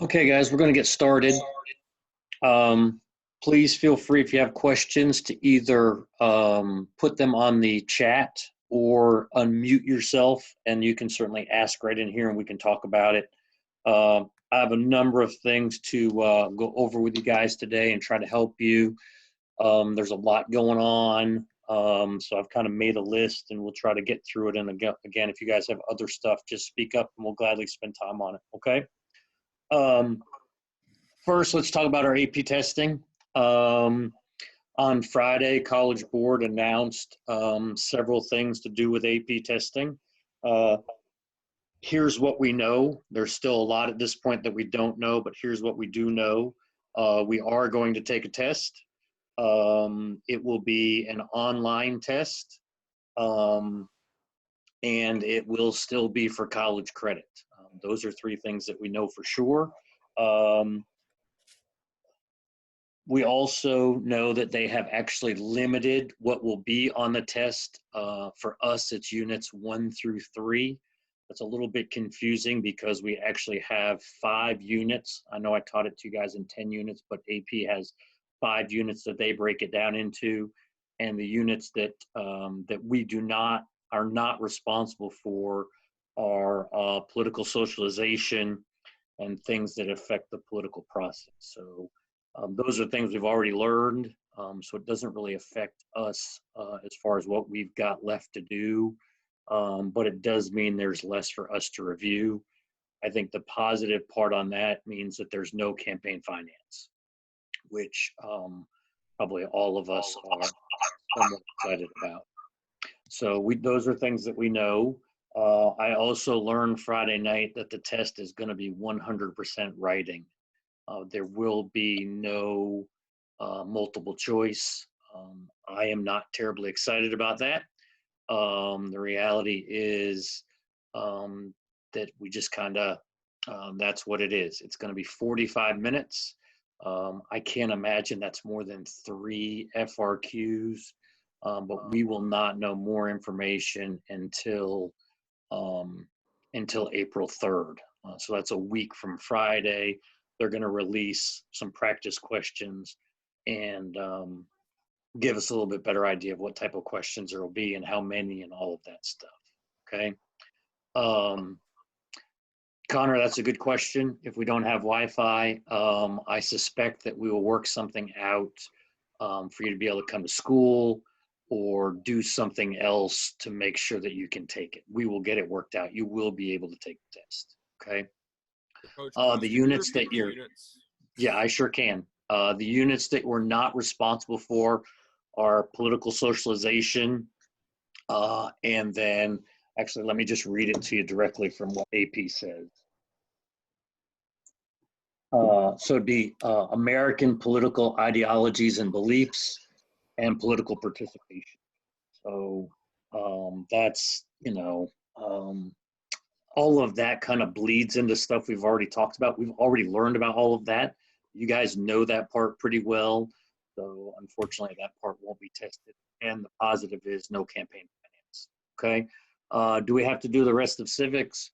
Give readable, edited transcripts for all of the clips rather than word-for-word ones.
Okay, guys, we're going to get started. Um, Please feel free if you have questions to either put them on the chat or unmute yourself, and you can certainly ask right in here and we can talk about it. I have a number of things to go over with you guys today and try to help you. There's a lot going on, so I've kind of made a list and we'll try to get through it. And again, if you guys have other stuff, just speak up and we'll gladly spend time on it, okay? Um, First, let's talk about our AP testing. Um, on Friday, College Board announced several things to do with AP testing. Uh, Here's what we know. There's still a lot at this point that we don't know, but here's what we do know. We are going to take a test. It will be an online test, um, and it will still be for college credit. Those are three things that we know for sure. Um, We also know that they have actually limited what will be on the test. For us, it's units 1 through 3. That's a little bit confusing because we actually have 5 units. I know I taught it to you guys in 10 units, but AP has 5 units that they break it down into, and the units that we are not responsible for are political socialization and things that affect the political process. So those are things we've already learned, so it doesn't really affect us as far as what we've got left to do, but it does mean there's less for us to review. I think the positive part on that means that there's no campaign finance, which probably all of us are somewhat excited about. So those are things that we know. I also learned Friday night that the test is going to be 100% writing. There will be no multiple choice. I am not terribly excited about that. The reality is that we just kind of, that's what it is. It's going to be 45 minutes. I can't imagine that's more than 3 FRQs, but we will not know more information um, until April 3rd. So that's a week from Friday. They're going to release some practice questions and give us a little bit better idea of what type of questions there will be and how many and all of that stuff. Okay. Um, Connor, that's a good question. If we don't have Wi-Fi, I suspect that we will work something out for you to be able to come to school or do something else to make sure that you can take it. We will get it worked out. You will be able to take the test. Okay. Coach, The could you units repeat that the you're, units? yeah, I sure can. The units that we're not responsible for are political socialization. And then, actually, let me just read it to you directly from what AP says. So it'd be American political ideologies and beliefs and political participation. So that's, all of that kind of bleeds into stuff we've already talked about. We've already learned about all of that. You guys know that part pretty well. So unfortunately, that part won't be tested. And the positive is no campaign finance. Okay. Do we have to do the rest of civics?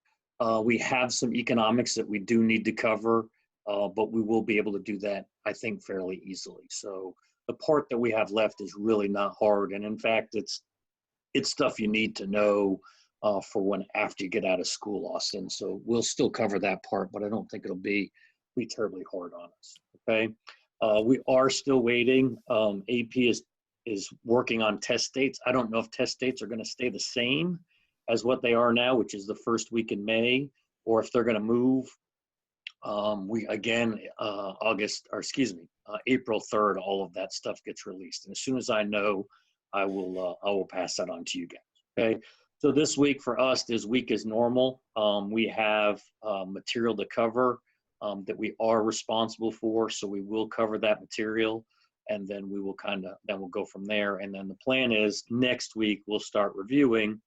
We have some economics that we do need to cover, but we will be able to do that, I think, fairly easily. So the part that we have left is really not hard. And in fact, it's stuff you need to know for when after you get out of school, Austin. So we'll still cover that part, but I don't think it'll be terribly hard on us. Okay, we are still waiting. AP is working on test dates. I don't know if test dates are going to stay the same as what they are now, which is the first week in May, or if they're going to move. We again, April 3rd, all of that stuff gets released, and as soon as I know, I will pass that on to you guys. Okay. So this week for us, this week is normal. We have material to cover that we are responsible for, so we will cover that material, and then we'll go from there. And then the plan is next week we'll start reviewing.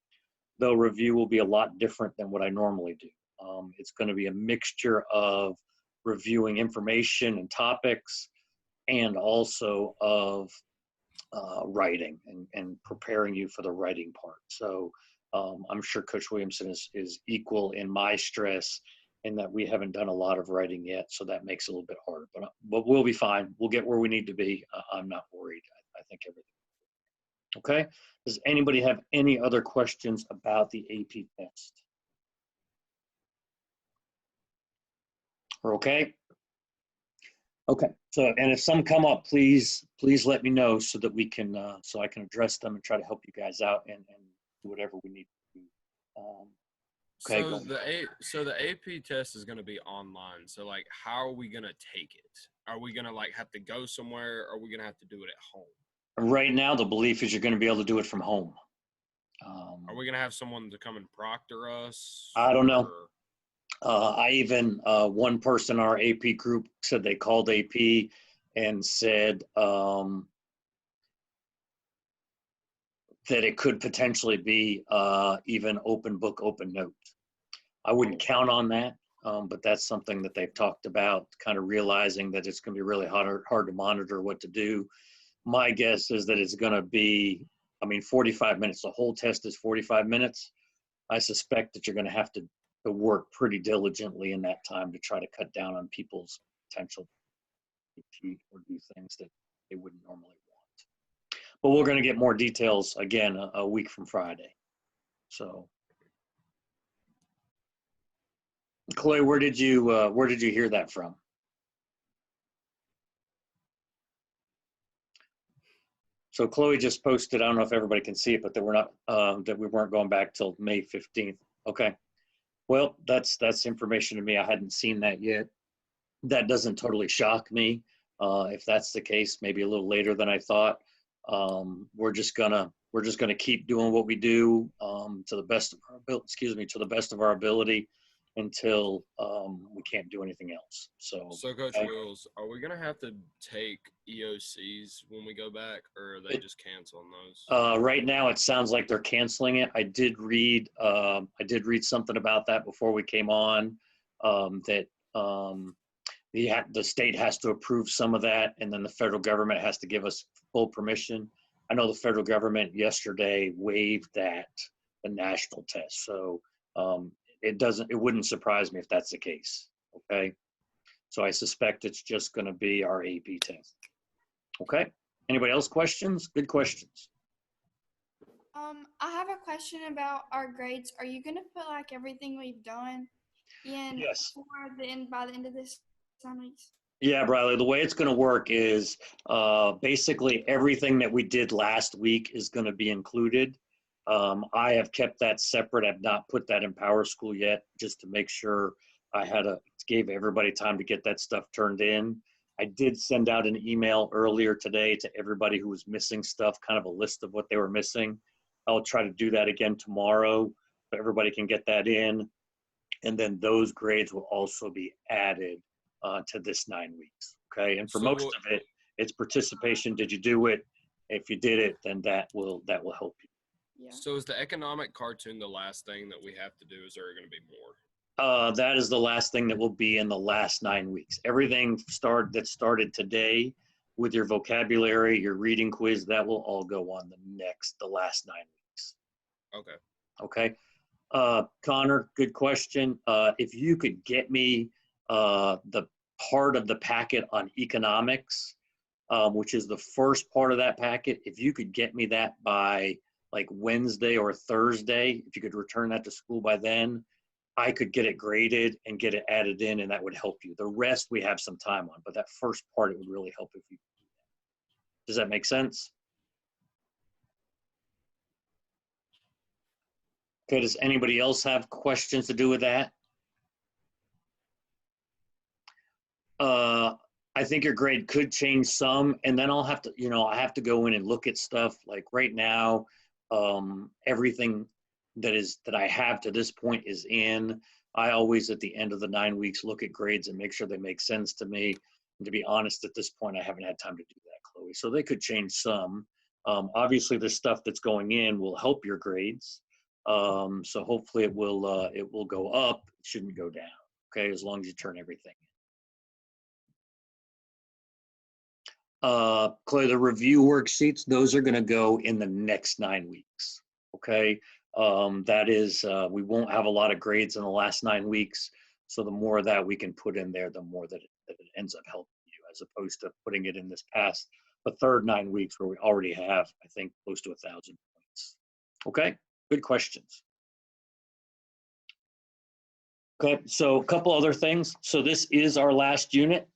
Though review will be a lot different than what I normally do. It's going to be a mixture of reviewing information and topics, and also of writing and preparing you for the writing part. So I'm sure Coach Williamson is equal in my stress and that we haven't done a lot of writing yet, so that makes it a little bit harder. But we'll be fine. We'll get where we need to be. I'm not worried. I think everything. Okay. Does anybody have any other questions about the AP test? We're okay. Okay. So, and if some come up, please let me know so that we can, so I can address them and try to help you guys out and do whatever we need to do. Okay. So the AP test is going to be online. So like, how are we going to take it? Are we going to like have to go somewhere? Or are we going to have to do it at home? Right now, the belief is you're going to be able to do it from home. Are we going to have someone to come and proctor us? I don't know. I even, one person in our AP group said they called AP and said that it could potentially be even open book, open note. I wouldn't count on that, but that's something that they've talked about, kind of realizing that it's going to be really hard to monitor what to do. My guess is that it's going to be, 45 minutes. The whole test is 45 minutes. I suspect that you're going to have to work pretty diligently in that time to try to cut down on people's potential to cheat or do things that they wouldn't normally want. But we're going to get more details again a week from Friday. So, Chloe, where did you hear that from? So Chloe just posted, I don't know if everybody can see it, but that we're not, that we weren't going back till May 15th. Okay. Well, that's information to me. I hadn't seen that yet. That doesn't totally shock me. If that's the case, maybe a little later than I thought. We're just gonna keep doing what we do to the best of our ability. To the best of our ability until we can't do anything else. So Coach Wills, are we gonna have to take EOCs when we go back, or are they just canceling those? Right now, it sounds like they're canceling it. I did read something about that before we came on. That the state has to approve some of that, and then the federal government has to give us full permission. I know the federal government yesterday waived the national test, so it wouldn't surprise me if that's the case. Okay, so I suspect it's just going to be our AP test. Okay, anybody else questions? Good questions. I have a question about our grades. Are you gonna put like everything we've done in Yes. by the end of this 9 weeks? Yeah, Briley, the way it's going to work is basically everything that we did last week is going to be included. I have kept that separate. I've not put that in PowerSchool yet, just to make sure gave everybody time to get that stuff turned in. I did send out an email earlier today to everybody who was missing stuff, kind of a list of what they were missing. I'll try to do that again tomorrow so everybody can get that in. And then those grades will also be added to this 9 weeks. Okay. And for most of it, it's participation. Did you do it? If you did it, then that will help you. Yeah. So is the economic cartoon the last thing that we have to do? Is there going to be more? That is the last thing that will be in the last 9 weeks. Everything that started today with your vocabulary, your reading quiz, that will all go on the last 9 weeks. Okay. Okay. Connor, good question. If you could get me the part of the packet on economics, which is the first part of that packet, if you could get me that by like Wednesday or Thursday, if you could return that to school by then, I could get it graded and get it added in, and that would help you. The rest we have some time on, but that first part, it would really help if you do that. Does that make sense? Okay, does anybody else have questions to do with that? I think your grade could change some, and then I'll have to, I have to go in and look at stuff. Like right now, everything that I have to this point is in. I always, at the end of the 9 weeks, look at grades and make sure they make sense to me. And to be honest, at this point, I haven't had time to do that, Chloe. So they could change some. Obviously, the stuff that's going in will help your grades. So hopefully it will go up. It shouldn't go down. Okay, as long as you turn everything in. Chloe, the review worksheets, those are going to go in the next 9 weeks. Okay. That is, we won't have a lot of grades in the last 9 weeks. So the more of that we can put in there, the more that it ends up helping you, as opposed to putting it in this past the third 9 weeks where we already have, I think, close to 1,000 points. Okay, good questions. Okay, so a couple other things. So this is our last unit.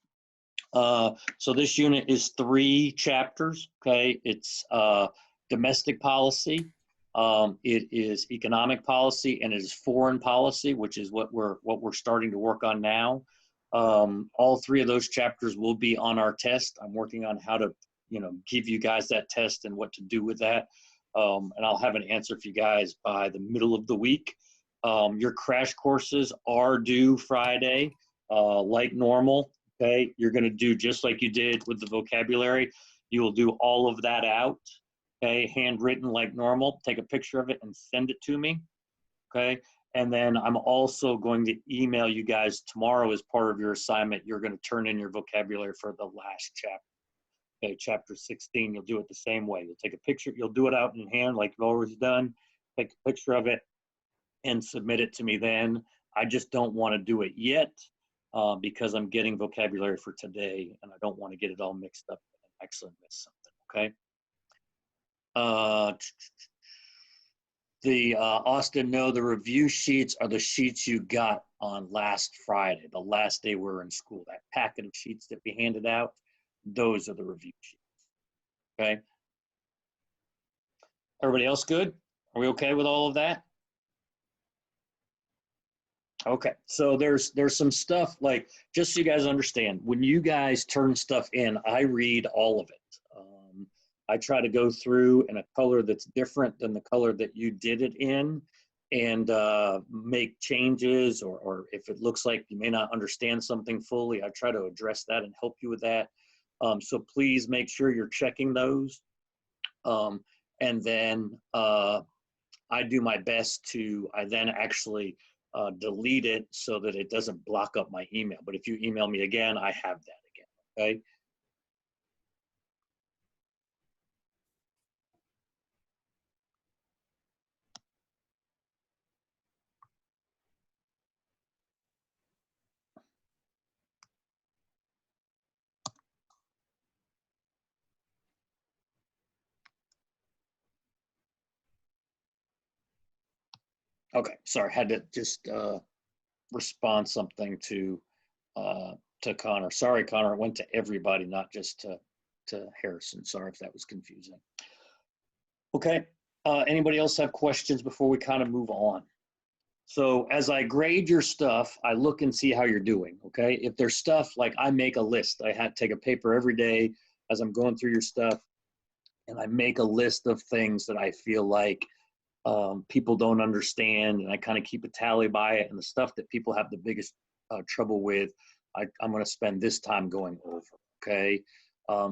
So this unit is 3 chapters. Okay, it's domestic policy, it is economic policy, and it is foreign policy, which is what we're starting to work on now. All 3 of those chapters will be on our test. I'm working on how to, give you guys that test and what to do with that. And I'll have an answer for you guys by the middle of the week. Your crash courses are due Friday, like normal. Okay, you're going to do just like you did with the vocabulary. You will do all of that out, okay, handwritten like normal. Take a picture of it and send it to me, okay? And then I'm also going to email you guys tomorrow as part of your assignment. You're going to turn in your vocabulary for the last chapter, okay, chapter 16. You'll do it the same way. You'll take a picture. You'll do it out in hand like you've always done. Take a picture of it and submit it to me then. I just don't want to do it yet. Because I'm getting vocabulary for today and I don't want to get it all mixed up and actually miss something, okay? Austin, no, the review sheets are the sheets you got on last Friday, the last day we were in school. That packet of sheets that we handed out, those are the review sheets, okay? Everybody else good? Are we okay with all of that? Okay, so there's some stuff, like, just so you guys understand, when you guys turn stuff in, I read all of it. I try to go through in a color that's different than the color that you did it in, and make changes, or if it looks like you may not understand something fully, I try to address that and help you with that. So please make sure you're checking those. And then I do my best to, I then actually delete it so that it doesn't block up my email. But if you email me again, I have that again, okay? Okay, sorry, had to just respond something to Connor. Sorry, Connor, it went to everybody, not just to Harrison. Sorry if that was confusing. Okay, anybody else have questions before we kind of move on? So as I grade your stuff, I look and see how you're doing, okay? If there's stuff, like, I make a list. I had to take a paper every day as I'm going through your stuff, and I make a list of things that I feel like people don't understand, and I kind of keep a tally by it, and the stuff that people have the biggest trouble with, I'm going to spend this time going over, okay?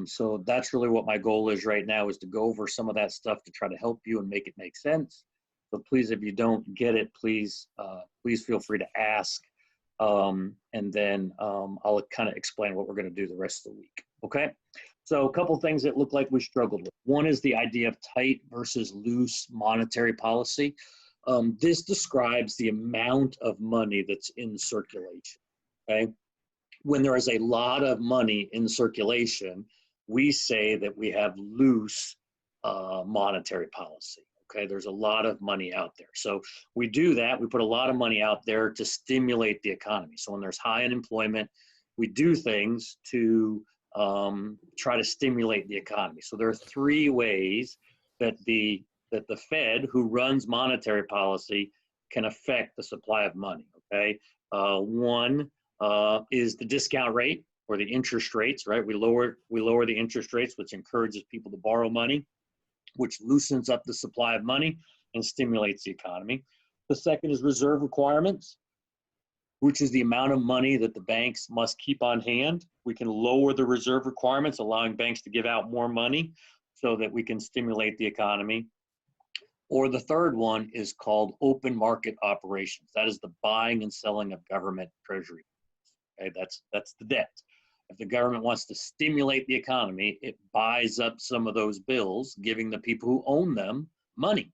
So that's really what my goal is right now, is to go over some of that stuff to try to help you and make it make sense. So please, if you don't get it, please feel free to ask, and then I'll kind of explain what we're going to do the rest of the week, okay? So a couple things that look like we struggled with. One is the idea of tight versus loose monetary policy. This describes the amount of money that's in circulation, okay? When there is a lot of money in circulation, we say that we have loose monetary policy, okay? There's a lot of money out there. So we do that. We put a lot of money out there to stimulate the economy. So when there's high unemployment, we do things to try to stimulate the economy. So there are 3 ways that the Fed, who runs monetary policy, can affect the supply of money, okay? One is the discount rate, or the interest rates, right? We lower the interest rates, which encourages people to borrow money, which loosens up the supply of money and stimulates the economy. The second is reserve requirements, which is the amount of money that the banks must keep on hand. We can lower the reserve requirements, allowing banks to give out more money so that we can stimulate the economy. Or the third one is called open market operations. That is the buying and selling of government treasury. Okay, that's the debt. If the government wants to stimulate the economy, it buys up some of those bills, giving the people who own them money,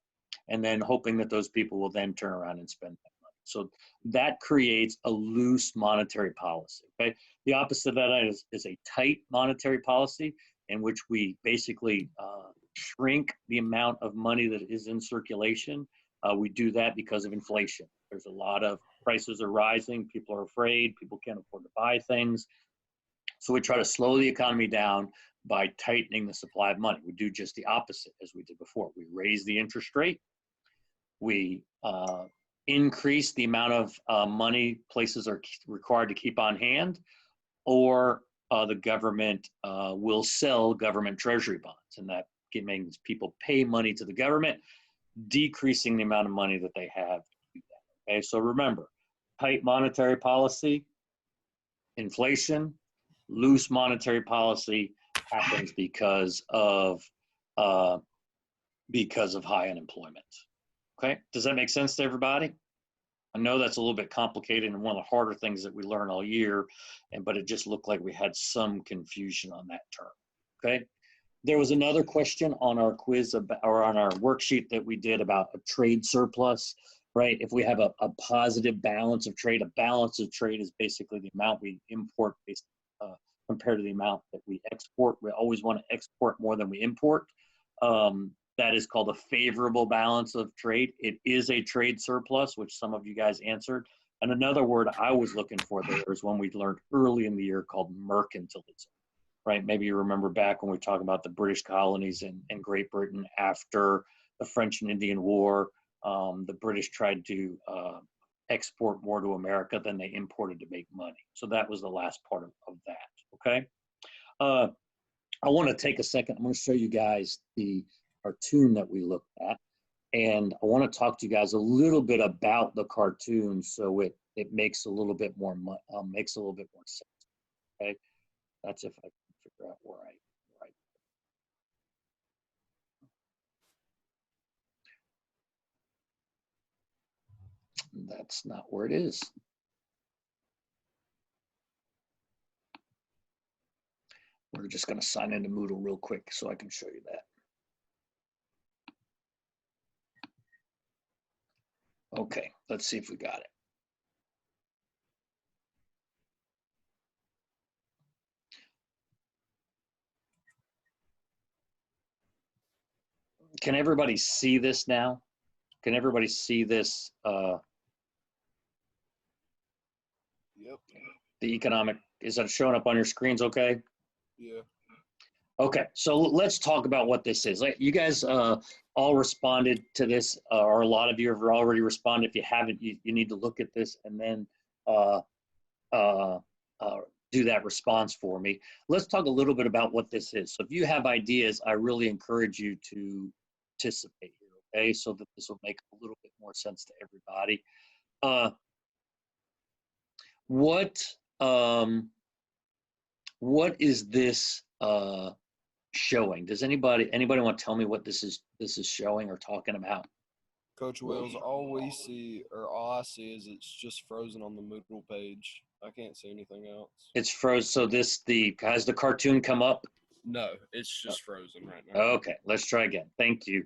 and then hoping that those people will then turn around and spend that money. So that creates a loose monetary policy, okay? The opposite of that is a tight monetary policy in which we basically shrink the amount of money that is in circulation. We do that because of inflation. There's a lot of prices are rising, people are afraid, people can't afford to buy things. So we try to slow the economy down by tightening the supply of money. We do just the opposite as we did before. We raise the interest rate. We increase the amount of money places are required to keep on hand, or the government will sell government treasury bonds, and that means people pay money to the government, decreasing the amount of money that they have to do that. Okay, so remember, tight monetary policy, inflation, loose monetary policy happens because of high unemployment. Okay, does that make sense to everybody? I know that's a little bit complicated and one of the harder things that we learn all year, but it just looked like we had some confusion on that term. Okay, there was another question on our quiz or on our worksheet that we did about a trade surplus, right? If we have a positive balance of trade, a balance of trade is basically the amount we import compared to the amount that we export. We always want to export more than we import. That is called a favorable balance of trade. It is a trade surplus, which some of you guys answered. And another word I was looking for there is one we learned early in the year called mercantilism, right? Maybe you remember back when we talked about the British colonies in Great Britain after the French and Indian War. The British tried to export more to America than they imported to make money. So that was the last part of that, okay? I want to take a second. I'm going to show you guys the cartoon that we looked at, and I want to talk to you guys a little bit about the cartoon so it makes a little bit more sense. Okay, that's if I can figure out where I that's not where it is. We're just going to sign into Moodle real quick so I can show you that. Okay, let's see if we got it. Can everybody see this now? Can everybody see this? Yep. The economic, is that showing up on your screens okay? Yeah. Okay, so let's talk about what this is. Like, you guys all responded to this, or a lot of you have already responded. If you haven't, you need to look at this and then do that response for me. Let's talk a little bit about what this is. So if you have ideas, I really encourage you to participate here, okay? So that this will make a little bit more sense to everybody. What is this showing? Does anybody want to tell me what this is showing or talking about? Coach Wills, all we see, or all I see, is it's just frozen on the Moodle page. I can't see anything else. It's frozen. So has the cartoon come up? No, it's just frozen right now. Okay, let's try again. Thank you.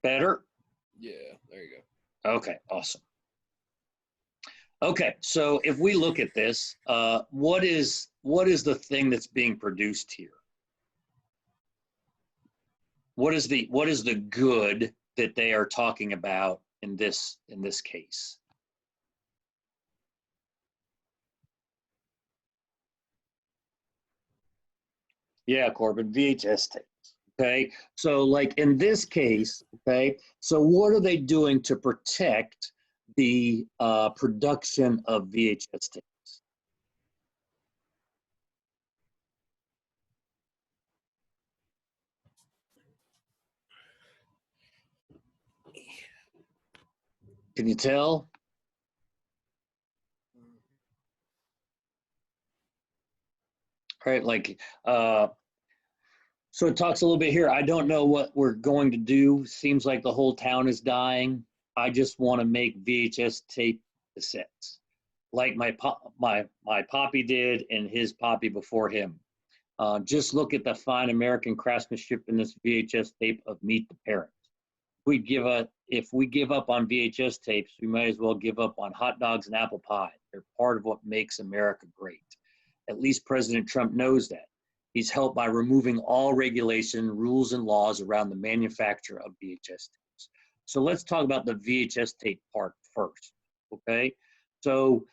Better? Yeah, there you go. Okay, awesome. Okay, so if we look at this, what is the thing that's being produced here? What is the good that they are talking about in this case? Yeah, Corbin, VHS tapes. Okay, so like in this case, okay, so what are they doing to protect the production of VHS tapes? Can you tell? All right, like, so it talks a little bit here. I don't know what we're going to do. Seems like the whole town is dying. I just want to make VHS tape cassettes, like my poppy did and his poppy before him. Just look at the fine American craftsmanship in this VHS tape of Meet the Parents. if we give up on VHS tapes, we might as well give up on hot dogs and apple pie. They're part of what makes America great. At least President Trump knows that. He's helped by removing all regulation, rules, and laws around the manufacture of VHS tapes. So let's talk about the VHS tape part first, okay? So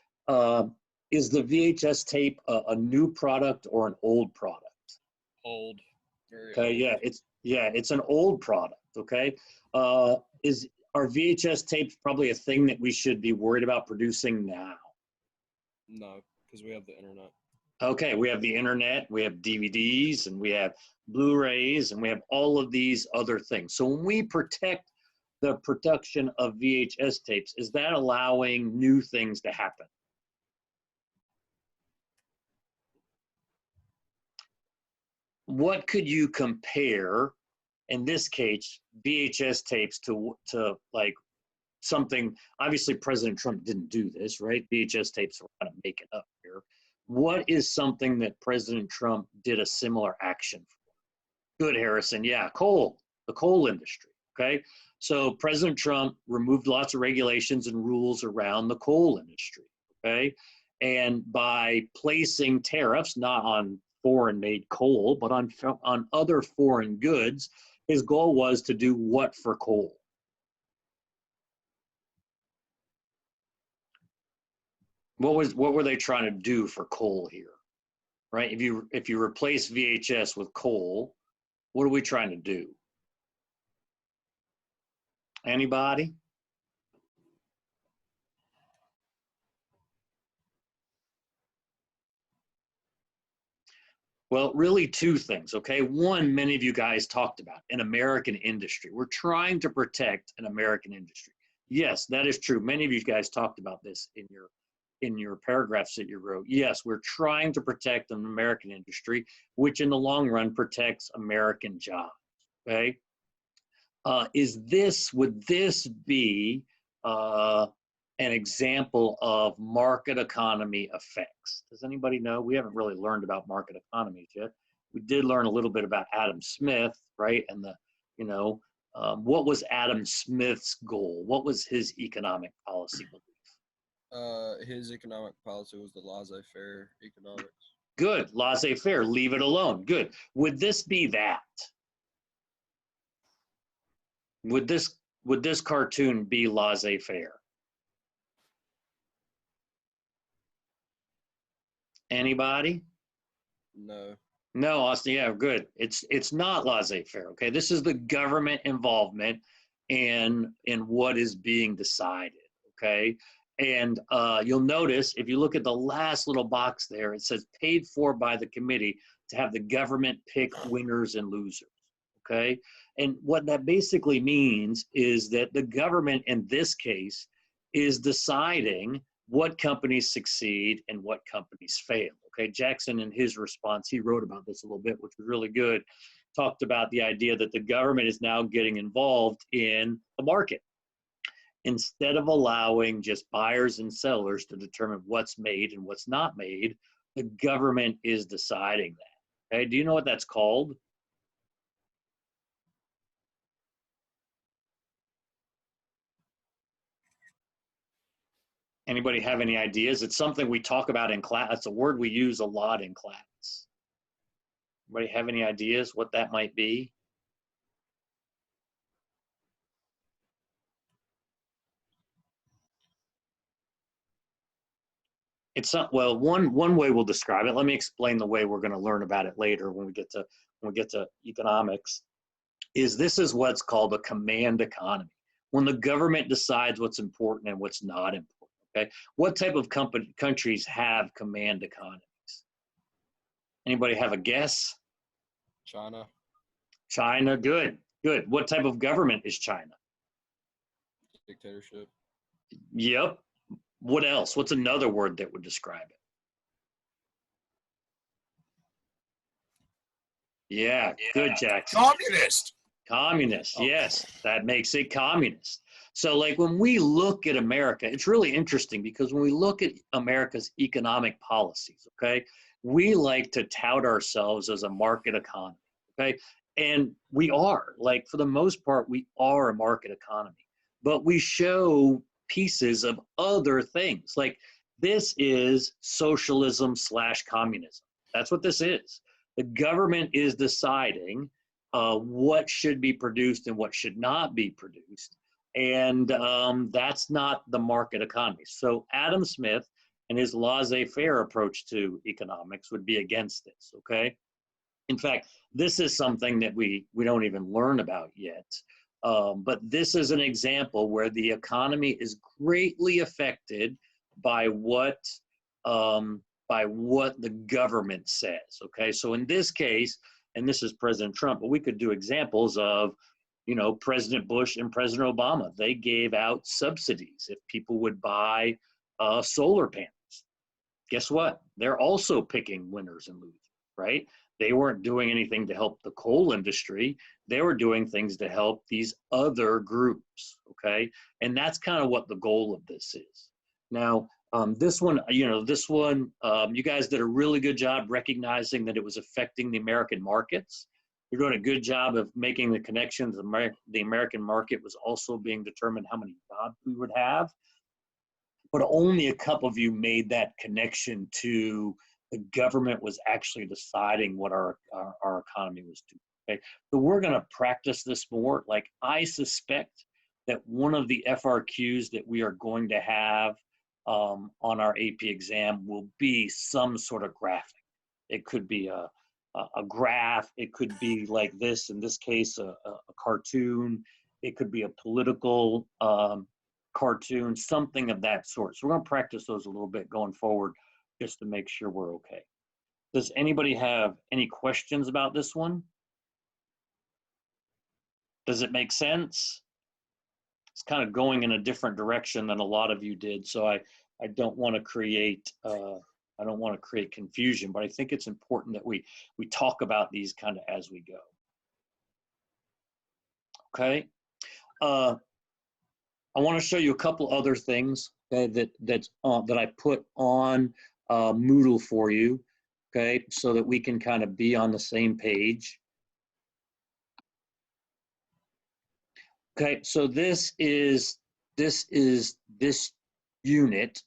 is the VHS tape a new product or an old product? Old. Very Okay, old. it's an old product, okay? Are VHS tapes probably a thing that we should be worried about producing now? No, because we have the internet. Okay, we have the internet, we have DVDs, and we have Blu-rays, and we have all of these other things. So when we protect the production of VHS tapes, is that allowing new things to happen? What could you compare, in this case, VHS tapes to like something? Obviously, President Trump didn't do this, right? VHS tapes are kind of making up here. What is something that President Trump did a similar action for? Good, Harrison. Yeah, the coal industry. Okay. So President Trump removed lots of regulations and rules around the coal industry. Okay. And by placing tariffs, not on foreign made coal, but on other foreign goods, his goal was to do what for coal? What were they trying to do for coal here? Right? If you replace VHS with coal, what are we trying to do? Anybody? Well, really two things, okay? One, many of you guys talked about, an American industry. We're trying to protect an American industry. Yes, that is true. Many of you guys talked about this in your paragraphs that you wrote. Yes, we're trying to protect an American industry, which in the long run protects American jobs, okay? Would this be an example of market economy effects? Does anybody know? We haven't really learned about market economies yet. We did learn a little bit about Adam Smith, right? And what was Adam Smith's goal? What was his economic policy belief? His economic policy was the laissez-faire economics. Good, laissez-faire, leave it alone. Good. Would this be that? Would this cartoon be laissez-faire? Anybody? No. No, Austin. Yeah, good. It's not laissez-faire. Okay, this is the government involvement in what is being decided. Okay, and you'll notice if you look at the last little box there, it says paid for by the committee to have the government pick winners and losers. Okay, and what that basically means is that the government in this case is deciding what companies succeed and what companies fail. Okay, Jackson in his response, he wrote about this a little bit, which was really good, talked about the idea that the government is now getting involved in the market. Instead of allowing just buyers and sellers to determine what's made and what's not made, the government is deciding that. Okay, do you know what that's called? Anybody have any ideas? It's something we talk about in class. It's a word we use a lot in class. Anybody have any ideas what that might be? It's not, well, one way we'll describe it. Let me explain the way we're going to learn about it later when we get to economics. This is what's called a command economy. When the government decides what's important and what's not important. Okay, what type of countries have command economies? Anybody have a guess? China. China, good. What type of government is China? Dictatorship. Yep. What else? What's another word that would describe it? Yeah, good, Jackson. Communist. Communist, yes, that makes it communist. So like when we look at America, it's really interesting because when we look at America's economic policies, okay, we like to tout ourselves as a market economy, okay? And we are, like, for the most part, we are a market economy, but we show pieces of other things. Like, this is socialism slash communism. That's what this is. The government is deciding what should be produced and what should not be produced. And that's not the market economy. So Adam Smith and his laissez-faire approach to economics would be against this, okay? In fact, this is something that we don't even learn about yet. But this is an example where the economy is greatly affected by what the government says. Okay, so in this case, and this is President Trump, but we could do examples of, President Bush and President Obama. They gave out subsidies if people would buy solar panels. Guess what? They're also picking winners and losers, right? They weren't doing anything to help the coal industry. They were doing things to help these other groups, okay? And that's kind of what the goal of this is. Now, this one, you guys did a really good job recognizing that it was affecting the American markets. You're doing a good job of making the connections. The American market was also being determined how many jobs we would have. But only a couple of you made that connection to the government was actually deciding what our economy was doing. Okay, so we're going to practice this more. Like, I suspect that one of the FRQs that we are going to have on our AP exam will be some sort of graphic. It could be a graph. It could be like this, in this case, a cartoon. It could be a political cartoon, something of that sort. So we're going to practice those a little bit going forward just to make sure we're okay. Does anybody have any questions about this one? Does it make sense? It's kind of going in a different direction than a lot of you did, so I don't want to create confusion, but I think it's important that we talk about these kind of as we go. Okay. I want to show you a couple other things, okay, that I put on Moodle for you, okay, so that we can kind of be on the same page. Okay, so this is this unit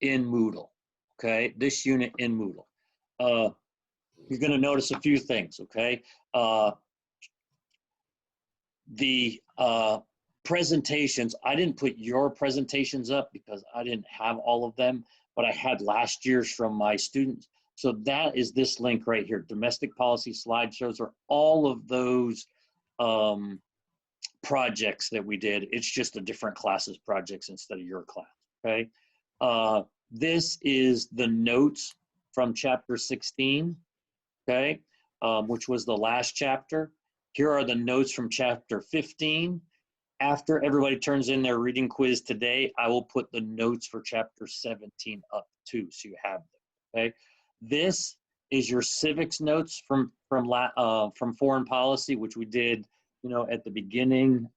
in Moodle. Okay, this unit in Moodle. You're going to notice a few things. Okay, the presentations. I didn't put your presentations up because I didn't have all of them, but I had last year's from my students. So that is this link right here. Domestic policy slideshows are all of those projects that we did. It's just a different classes projects instead of your class, okay? This is the notes from chapter 16, okay, which was the last chapter. Here are the notes from chapter 15. After everybody turns in their reading quiz today, I will put the notes for chapter 17 up too, so you have them, okay? This is your civics notes from foreign policy, which we did, at the beginning,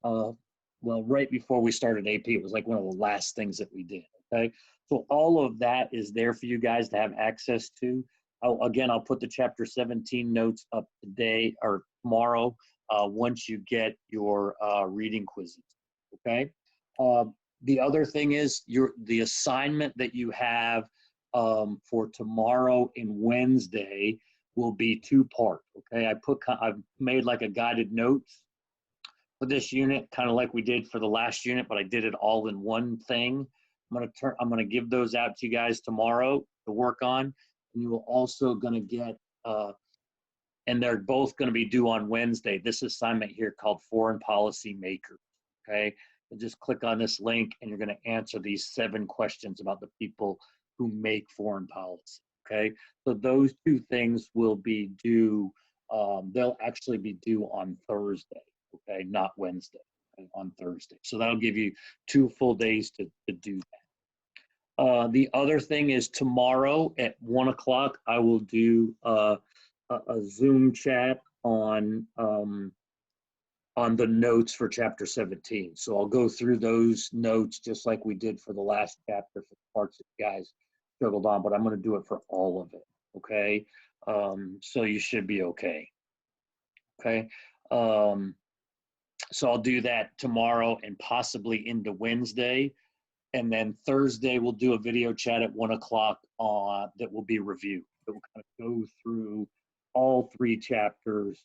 right before we started AP. It was like one of the last things that we did, okay? So all of that is there for you guys to have access to. I'll put the chapter 17 notes up today or tomorrow once you get your reading quizzes, okay? The other thing is the assignment that you have for tomorrow and Wednesday will be two-part, okay? I've made like a guided notes for this unit, kind of like we did for the last unit, but I did it all in one thing. I'm gonna give those out to you guys tomorrow to work on, and you will also gonna get, and they're both gonna be due on Wednesday, this assignment here called Foreign Policy Makers, okay? And just click on this link and you're gonna answer these 7 questions about the people who make foreign policy, okay? So those 2 things will be due, they'll actually be due on Thursday, okay? Not Wednesday, okay? On Thursday. So that'll give you 2 full days to do that. The other thing is tomorrow at 1 o'clock, I will do a Zoom chat on the notes for chapter 17. So I'll go through those notes just like we did for the last chapter for the parts that you guys struggled on, but I'm going to do it for all of it, okay? So you should be okay. Okay. So I'll do that tomorrow and possibly into Wednesday. And then Thursday, we'll do a video chat at 1 o'clock that will be review. It will kind of go through all 3 chapters,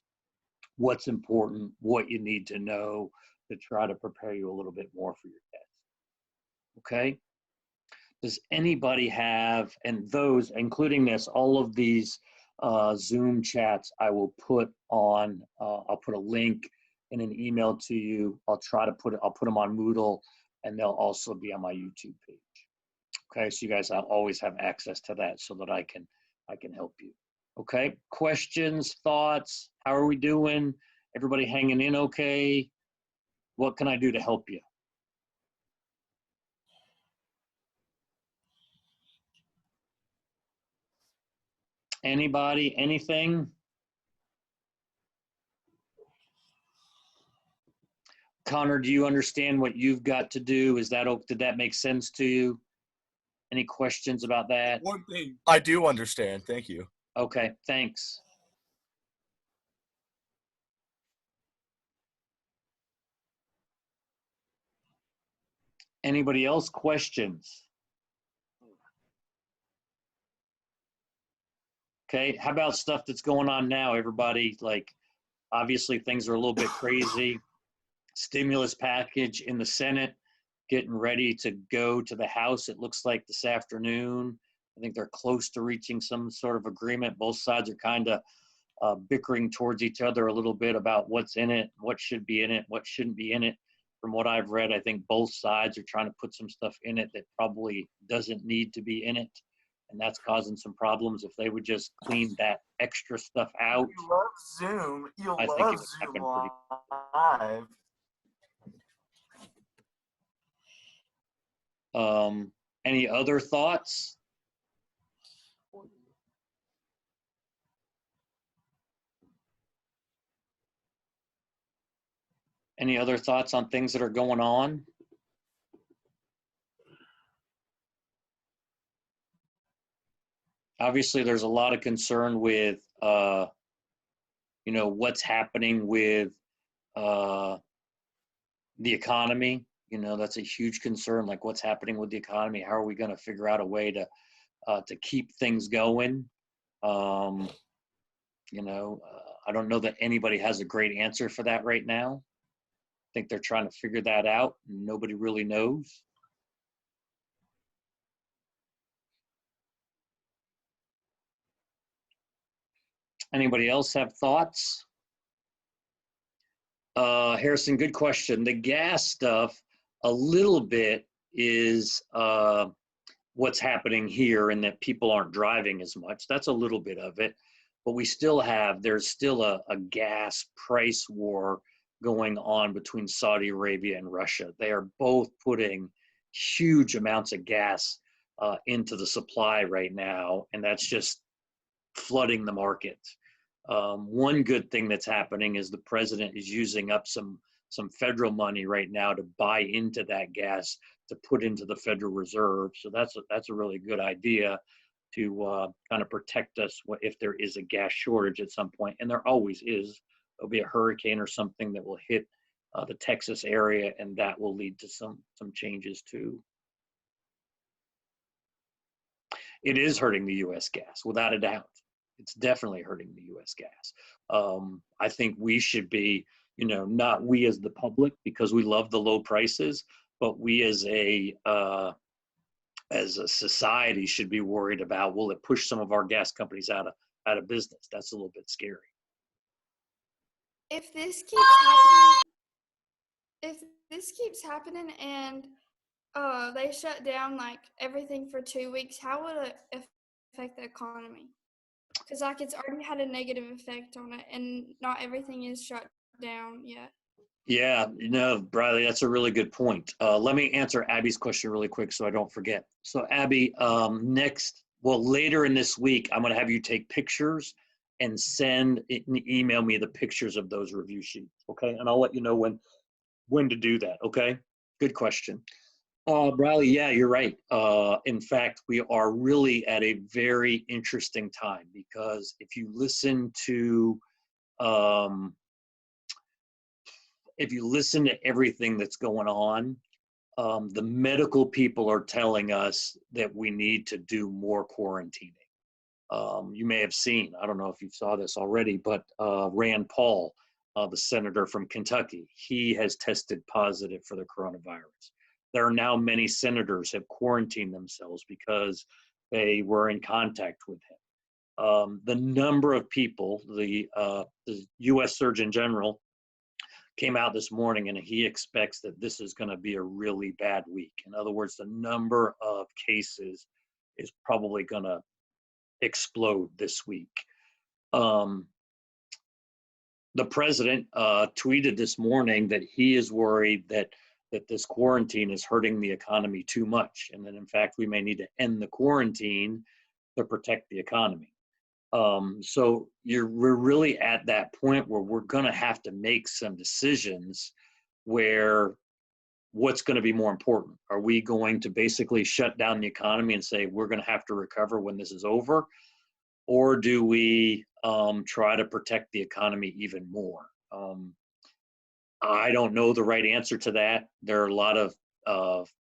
what's important, what you need to know to try to prepare you a little bit more for your test. Okay? Does anybody have, and those, including this, all of these Zoom chats, I will put on, I'll put a link in an email to you. I'll put them on Moodle, and they'll also be on my YouTube page. Okay, so you guys always have access to that so that I can help you. Okay, questions, thoughts, how are we doing? Everybody hanging in okay? What can I do to help you? Anybody, anything? Connor, do you understand what you've got to do? Did that make sense to you? Any questions about that? One thing I do understand. Thank you. Okay, thanks. Anybody else questions? Okay, how about stuff that's going on now, everybody? Like, obviously things are a little bit crazy. Stimulus package in the Senate, getting ready to go to the House, it looks like this afternoon. I think they're close to reaching some sort of agreement. Both sides are kind of bickering towards each other a little bit about what's in it, what should be in it, what shouldn't be in it. From what I've read, I think both sides are trying to put some stuff in it that probably doesn't need to be in it. And that's causing some problems. If they would just clean that extra stuff out. You love Zoom. You I think love it would happen Zoom pretty Live. Any other thoughts? Any other thoughts on things that are going on? Obviously, there's a lot of concern with, what's happening with the economy. That's a huge concern, like what's happening with the economy. How are we going to figure out a way to keep things going? I don't know that anybody has a great answer for that right now. I think they're trying to figure that out. Nobody really knows. Anybody else have thoughts? Harrison, good question. The gas stuff, a little bit is what's happening here and that people aren't driving as much. That's a little bit of it. But there's still a gas price war going on between Saudi Arabia and Russia. They are both putting huge amounts of gas into the supply right now, and that's just flooding the market. One good thing that's happening is the president is using up some federal money right now to buy into that gas to put into the Federal Reserve. So that's a really good idea to kind of protect us if there is a gas shortage at some point, and there always is. There'll be a hurricane or something that will hit the Texas area, and that will lead to some changes too. It is hurting the U.S. gas, without a doubt. It's definitely hurting the U.S. gas. I think we should be, not we as the public, because we love the low prices, but we as a society should be worried about, will it push some of our gas companies out of business? That's a little bit scary. If this keeps happening and they shut down like everything for 2 weeks, how would it affect the economy? Because like it's already had a negative effect on it, and not everything is shut down yet. Yeah, Bradley, that's a really good point. Let me answer Abby's question really quick so I don't forget. So Abby, later in this week, I'm going to have you take pictures and email me the pictures of those review sheets, okay? And I'll let you know when to do that, okay? Good question. Bradley, yeah, you're right. In fact, we are really at a very interesting time, because if you listen to if you listen to everything that's going on, the medical people are telling us that we need to do more quarantining. You may have seen, I don't know if you saw this already, but Rand Paul, the senator from Kentucky, he has tested positive for the coronavirus. There are now many senators have quarantined themselves because they were in contact with him. The number of people, the U.S. Surgeon General came out this morning and he expects that this is going to be a really bad week. In other words, the number of cases is probably going to explode this week. The president tweeted this morning that he is worried that this quarantine is hurting the economy too much, and that in fact we may need to end the quarantine to protect the economy. So we're really at that point where we're going to have to make some decisions where what's going to be more important. Are we going to basically shut down the economy and say we're going to have to recover when this is over? Or do we try to protect the economy even more? I don't know the right answer to that. There are a lot of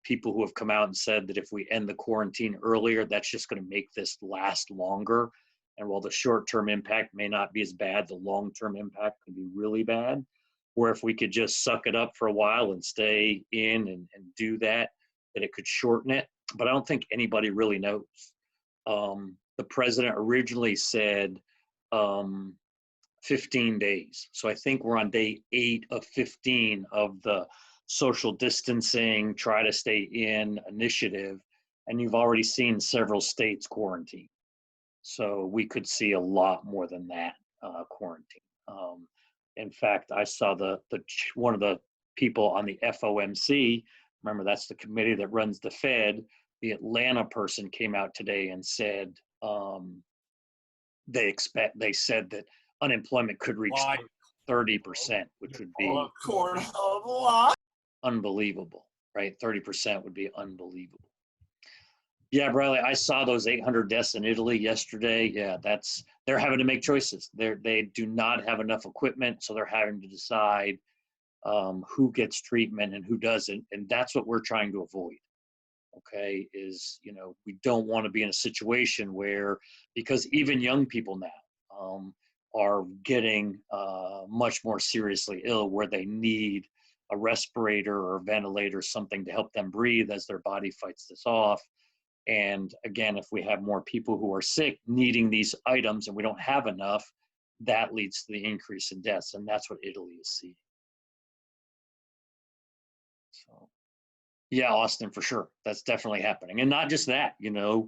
people who have come out and said that if we end the quarantine earlier, that's just going to make this last longer. And while the short-term impact may not be as bad, the long-term impact can be really bad. Where if we could just suck it up for a while and stay in and do that it could shorten it. But I don't think anybody really knows. The president originally said 15 days. So I think we're on day 8 of 15 of the social distancing, try to stay in initiative. And you've already seen several states quarantine. So we could see a lot more than that quarantine. In fact, I saw one of the people on the FOMC, remember that's the committee that runs the Fed, the Atlanta person came out today and said they said that unemployment could reach 30%, which would be unbelievable, right? 30% would be unbelievable. Yeah, Bradley, I saw those 800 deaths in Italy yesterday. Yeah, they're having to make choices. They do not have enough equipment, so they're having to decide who gets treatment and who doesn't, and that's what we're trying to avoid. Okay, we don't want to be in a situation where, because even young people now are getting much more seriously ill, where they need a respirator or a ventilator, something to help them breathe as their body fights this off. And again, if we have more people who are sick needing these items and we don't have enough, that leads to the increase in deaths. And that's what Italy is seeing. So, yeah, Austin, for sure. That's definitely happening. And not just that, the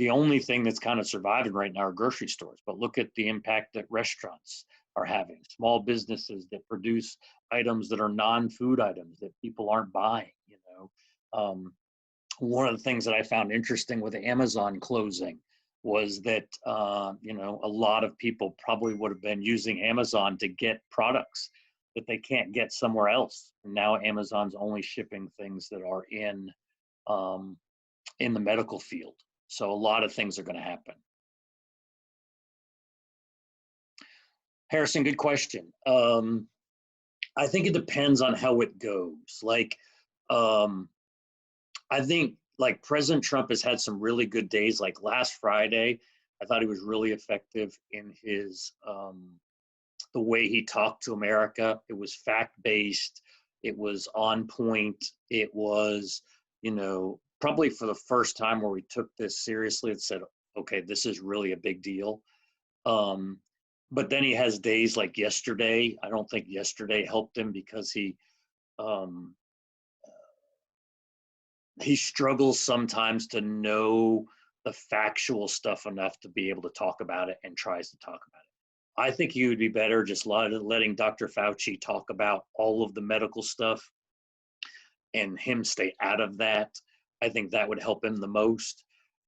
only thing that's kind of surviving right now are grocery stores. But look at the impact that restaurants are having, small businesses that produce items that are non-food items that people aren't buying, One of the things that I found interesting with Amazon closing was that, a lot of people probably would have been using Amazon to get products that they can't get somewhere else. And now Amazon's only shipping things that are in the medical field. So a lot of things are going to happen. Harrison, good question. I think it depends on how it goes. I think President Trump has had some really good days. Like last Friday, I thought he was really effective in his the way he talked to America. It was fact-based. It was on point. It was, probably for the first time where we took this seriously and said, okay, this is really a big deal. But then he has days like yesterday. I don't think yesterday helped him because he struggles sometimes to know the factual stuff enough to be able to talk about it, and tries to talk about it. I think he would be better just letting Dr. Fauci talk about all of the medical stuff and him stay out of that. I think that would help him the most.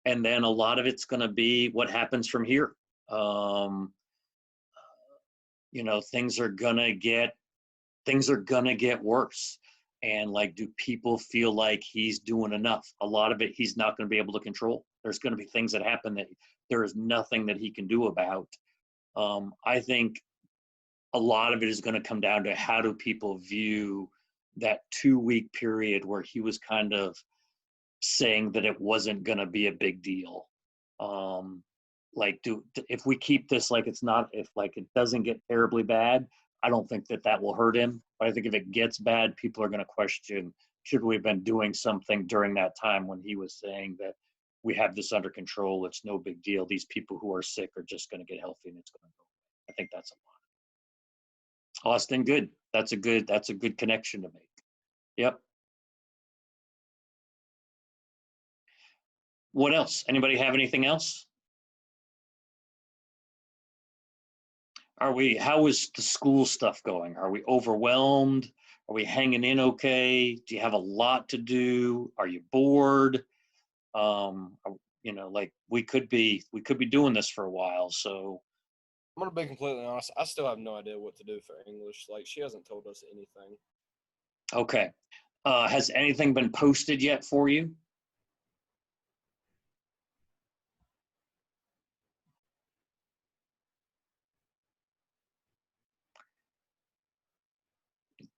And then a lot of it's going to be what happens from here. Things are going to get worse. And do people feel like he's doing enough? A lot of it he's not going to be able to control. There's going to be things that happen that there is nothing that he can do about. I think a lot of it is going to come down to how do people view that 2-week period where he was kind of saying that it wasn't going to be a big deal. Like, if we keep this like it's not, if like it doesn't get terribly bad, I don't think that will hurt him. But I think if it gets bad, people are going to question, should we have been doing something during that time when he was saying that we have this under control, it's no big deal. These people who are sick are just going to get healthy and it's going to go away. I think that's a lot. Austin, good. That's a good connection to make. Yep. What else? Anybody have anything else? How is the school stuff going? Are we overwhelmed? Are we hanging in okay? Do you have a lot to do? Are you bored? Like we could be doing this for a while. So I'm gonna be completely honest. I still have no idea what to do for English. Like, she hasn't told us anything. okay. Has anything been posted yet for you?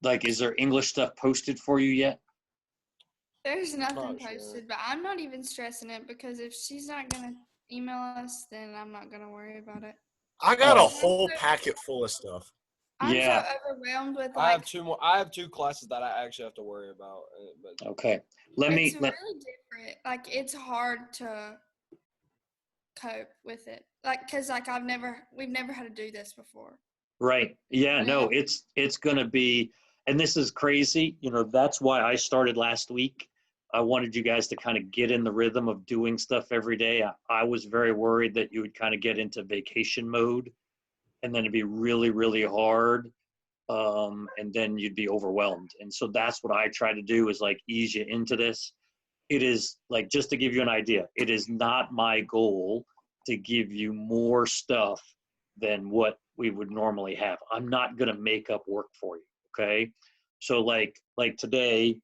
Like, is there English stuff posted for you yet? There's nothing Not sure. posted, but I'm not even stressing it because if she's not gonna email us, then I'm not gonna worry about it. I got a Oh. whole packet full of stuff. I'm Yeah. so overwhelmed with I have like two more. I have 2 classes that I actually have to worry about. But Okay. it's really different. Like, it's hard to cope with it. Like, cause like we've never had to do this before. Right. Yeah, no, it's going to be, and this is crazy. That's why I started last week. I wanted you guys to kind of get in the rhythm of doing stuff every day. I was very worried that you would kind of get into vacation mode and then it'd be really, really hard. And then you'd be overwhelmed. And so that's what I try to do is like ease you into this. It is like, just to give you an idea, it is not my goal to give you more stuff than what we would normally have. I'm not going to make up work for you. Okay. So like today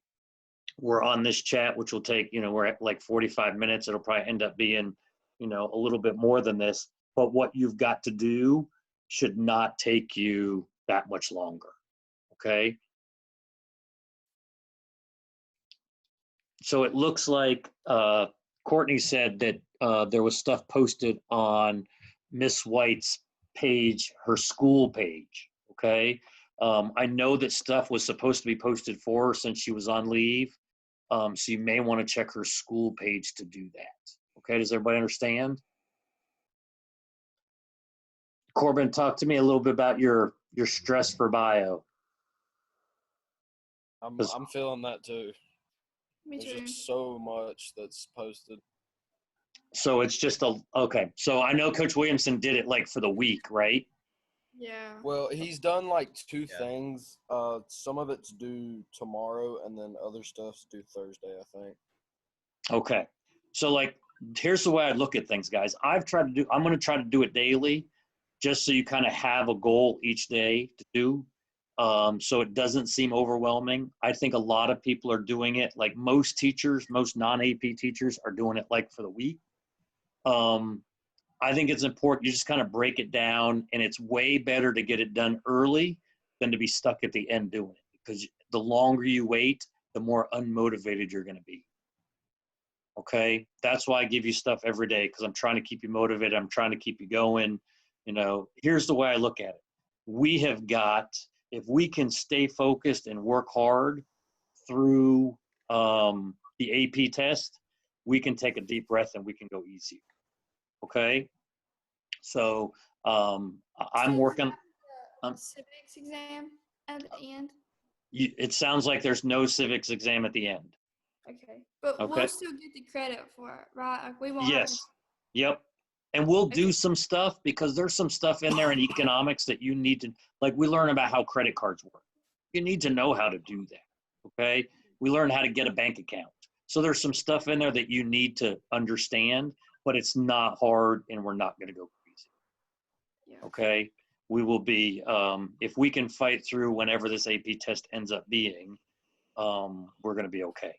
we're on this chat, which will take, we're at like 45 minutes. It'll probably end up being, a little bit more than this, but what you've got to do should not take you that much longer. Okay. So it looks like Courtney said that there was stuff posted on Miss White's page, her school page. Okay. I know that stuff was supposed to be posted for her since she was on leave. So you may want to check her school page to do that. Okay. Does everybody understand? Corbin, talk to me a little bit about your stress for bio. I'm feeling that too. Me There's too. just so much that's posted. So it's just okay. So I know Coach Williamson did it like for the week, right? Yeah. Well, he's done like 2 things. Some of it's due tomorrow, and then other stuff's due Thursday, I think. Okay. So like, here's the way I look at things, guys. I'm going to try to do it daily just so you kind of have a goal each day to do. So it doesn't seem overwhelming. I think a lot of people are doing it, like most teachers, most non-AP teachers are doing it like for the week. I think it's important you just kind of break it down, and it's way better to get it done early than to be stuck at the end doing it, because the longer you wait, the more unmotivated you're going to be. Okay. That's why I give you stuff every day, because I'm trying to keep you motivated. I'm trying to keep you going. Here's the way I look at it. We have got, if we can stay focused and work hard through the AP test, we can take a deep breath and we can go easy. Okay. So I'm working on civics exam at the end. It sounds like there's no civics exam at the end. Okay, but Okay. we'll still get the credit for it, right? Like, we won't. Yes. Yep. And we'll do some stuff, because there's some stuff in there in economics that you need to, like, we learn about how credit cards work. You need to know how to do that. Okay. We learn how to get a bank account. So there's some stuff in there that you need to understand, but it's not hard, and we're not going to go crazy. Yeah. Okay. We will be, if we can fight through whenever this AP test ends up being, we're going to be okay.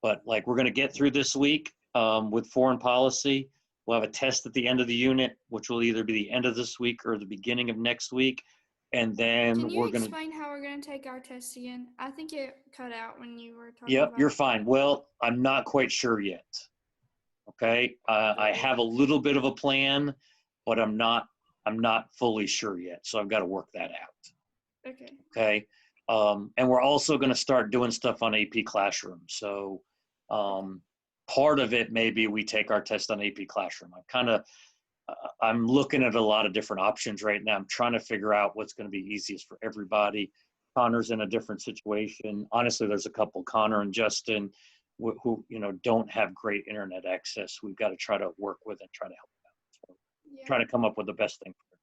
But like, we're going to get through this week with foreign policy. We'll have a test at the end of the unit, which will either be the end of this week or the beginning of next week. And then Can you we're gonna. explain how we're gonna take our test again? I think it cut out when you were talking Yep, about you're it. fine. Well, I'm not quite sure yet. Okay, I have a little bit of a plan, but I'm not fully sure yet. So I've got to work that out. Okay. Okay, and we're also going to start doing stuff on AP Classroom. So part of it maybe we take our test on AP Classroom. I'm looking at a lot of different options right now. I'm trying to figure out what's going to be easiest for everybody. Connor's in a different situation. Honestly, there's a couple, Connor and Justin, who don't have great internet access. We've got to try to work with and try to help them. So Yeah. try to come up with the best thing for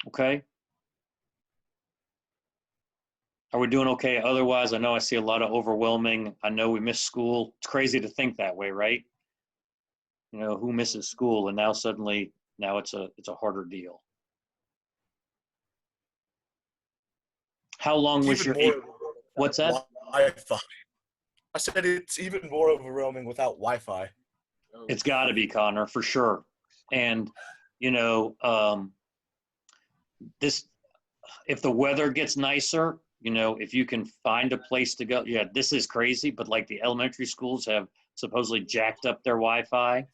everybody. Okay? Are we doing okay? Otherwise, I know I see a lot of overwhelming. I know we miss school. It's crazy to think that way, right? Who misses school? And now suddenly, it's a harder deal. How long was your? What's that? Wi-Fi. I said it's even more overwhelming without Wi-Fi. It's got to be, Connor, for sure. And this, if the weather gets nicer, if you can find a place to go. Yeah, this is crazy, but like the elementary schools have supposedly jacked up their Wi-Fi.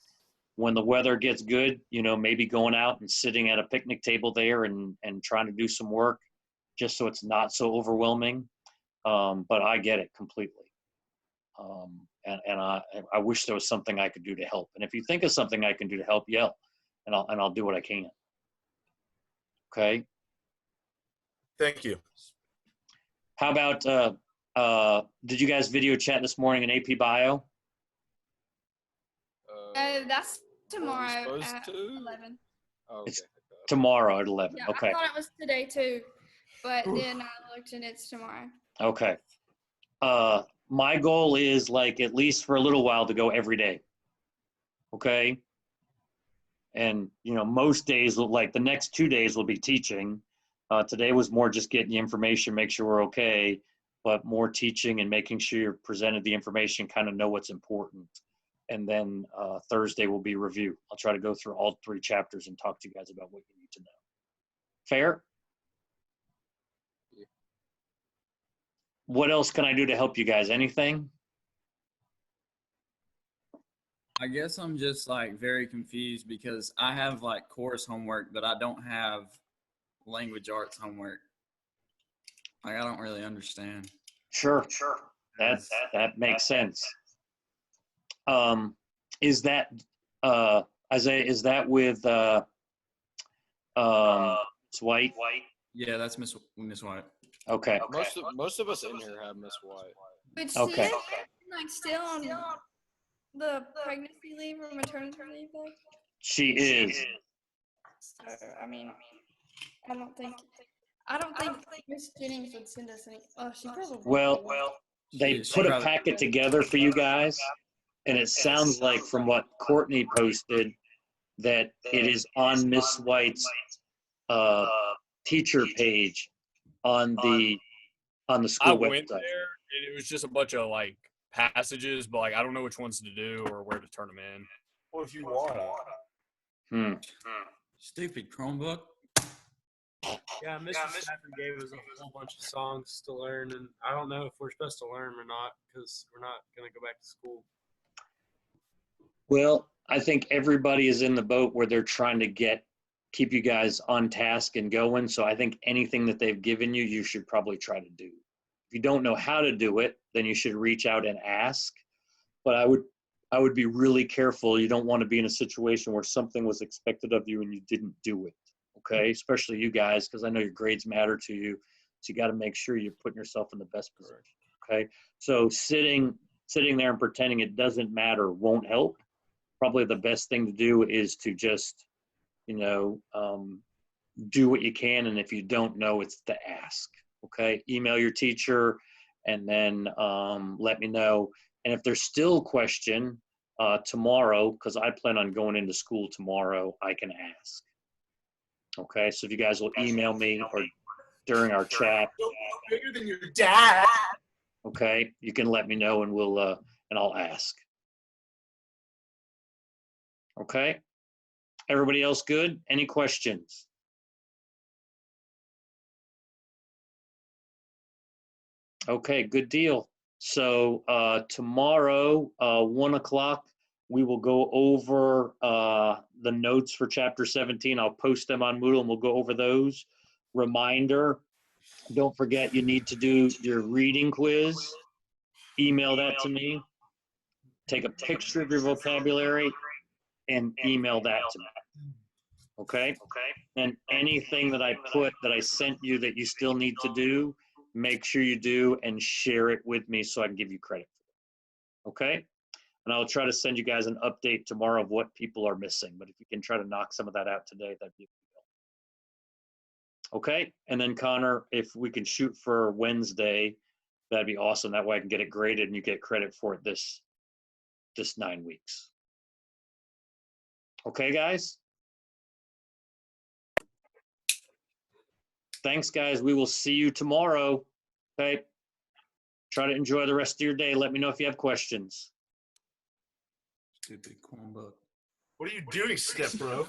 When the weather gets good, maybe going out and sitting at a picnic table there and trying to do some work, just so it's not so overwhelming. But I get it completely. And I wish there was something I could do to help. And if you think of something I can do to help, yell, and I'll do what I can. Okay. Thank you. How about did you guys video chat this morning in AP Bio? That's tomorrow supposed at to? 11. Oh, okay. It's tomorrow at 11. Yeah, Okay. I thought it was today too, but then I looked and it's tomorrow. Okay. My goal is like at least for a little while to go every day. Okay. And most days, like the next 2 days will be teaching. Today was more just getting the information, make sure we're okay, but more teaching and making sure you're presented the information, kind of know what's important. And then Thursday will be review. I'll try to go through all 3 chapters and talk to you guys about what you need to know. Fair? Yeah. What else can I do to help you guys? Anything? I guess I'm just like very confused because I have like course homework, but I don't have language arts homework. Like I don't really understand. Sure. That makes sense. Is that Isaiah? Is that with White? Yeah, that's Miss White. Okay. Most of us in here have Miss White. But she Okay. is like still on the pregnancy leave or maternity leave though. She is. So I mean, I don't think Miss Jennings would send us any. Oh, she probably. Well, they She put a probably- packet together for you guys, and it sounds like from what Courtney posted that it is on Miss White's teacher page on the school I went website. there and it was just a bunch of like passages, but like I don't know which ones to do or where to turn them in. Well, if you want. Stupid Chromebook. Yeah, Mr. Stafford gave us a whole bunch of songs to learn, and I don't know if we're supposed to learn them or not because we're not going to go back to school. Well, I think everybody is in the boat where they're trying to keep you guys on task and going. So I think anything that they've given you, you should probably try to do. If you don't know how to do it, then you should reach out and ask. But I would be really careful. You don't want to be in a situation where something was expected of you and you didn't do it. Okay, especially you guys, because I know your grades matter to you. So you got to make sure you're putting yourself in the best position. Okay, so sitting there and pretending it doesn't matter won't help. Probably the best thing to do is to just, do what you can, and if you don't know, it's to ask. Okay, email your teacher, and then let me know. And if there's still a question tomorrow, because I plan on going into school tomorrow, I can ask. Okay, so if you guys will email me or during our chat, Bigger than your dad. okay, you can let me know and I'll ask. Okay, everybody else good? Any questions? Okay, good deal. So tomorrow, 1 o'clock, we will go over the notes for chapter 17. I'll post them on Moodle and we'll go over those. Reminder, don't forget you need to do your reading quiz. Email that to me. Take a picture of your vocabulary and email that to me. Okay? And anything that I put that I sent you that you still need to do, make sure you do and share it with me so I can give you credit for it. Okay? And I'll try to send you guys an update tomorrow of what people are missing. But if you can try to knock some of that out today, that'd be good. Okay? And then Connor, if we can shoot for Wednesday, that'd be awesome. That way I can get it graded and you get credit for it this 9 weeks. Okay, guys? Thanks, guys. We will see you tomorrow. Okay? Try to enjoy the rest of your day. Let me know if you have questions. Stupid corn buck. What are you doing, Step Bro?